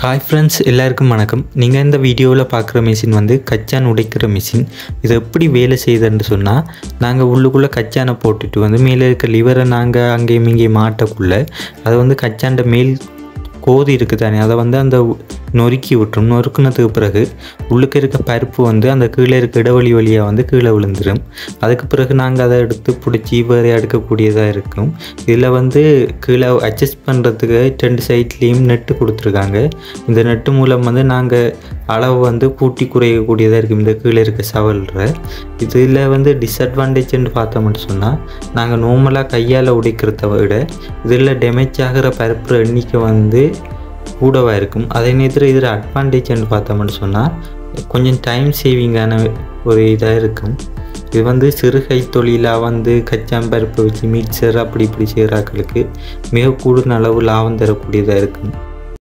Hi friends, எல்லாருக்கும் வணக்கம். நீங்கள் இந்த வீடியோவில் பார்க்குற மிஷின் வந்து கச்சான் உடைக்கிற மிஷின். இது எப்படி வேலை செய்யுதுன்னு சொன்னால், நாங்கள் உள்ளுக்குள்ளே கச்சானை போட்டுட்டு வந்து மேலே இருக்க லிவரை நாங்கள் அங்கேயும் இங்கேயும் மாட்டக்குள்ளே அதை வந்து கச்சான்ட மேல் கோதி இருக்குது தானே, அதை வந்து அந்த நொறுக்கி விட்டுரும். நொறுக்குனதுக்கு பிறகு உள்ளுக்கு இருக்க பருப்பு வந்து அந்த கீழே இருக்க இடைவெளி வழியாக வந்து கீழே விழுந்துடும். அதுக்கு பிறகு நாங்கள் அதை எடுத்து பிடிச்சி வேறு எடுக்கக்கூடியதாக இருக்கும். இதில் வந்து கீழே அட்ஜஸ்ட் பண்ணுறதுக்கு 2 சைட்லேயும் நெட்டு கொடுத்துருக்காங்க. இந்த நெட்டு மூலம் வந்து நாங்கள் அளவு வந்து கூட்டி குறையக்கூடியதாக இருக்கும். இந்த கீழே இருக்க சவல்ற இதில் வந்து டிஸ்அட்வான்டேஜ்ன்னு பார்த்தோம்னு சொன்னால், நாங்கள் நார்மலாக கையால் உடைக்கிறத விட இதில் டேமேஜ் ஆகிற பருப்பு எண்ணிக்கை வந்து கூடவாக இருக்கும். அதே நேரத்தில் இதில் அட்வான்டேஜ்ன்னு பார்த்தோம்னு சொன்னால், கொஞ்சம் டைம் சேவிங்கான ஒரு இதாக இருக்கும். இது வந்து சிறுகை தொழிலாக வந்து கச்சான் பருப்பை வச்சு மிக்சர் அப்படி இப்படி செய்கிறாக்களுக்கு மிக கூடுதல் அளவு லாபம் தரக்கூடியதாக இருக்கும்.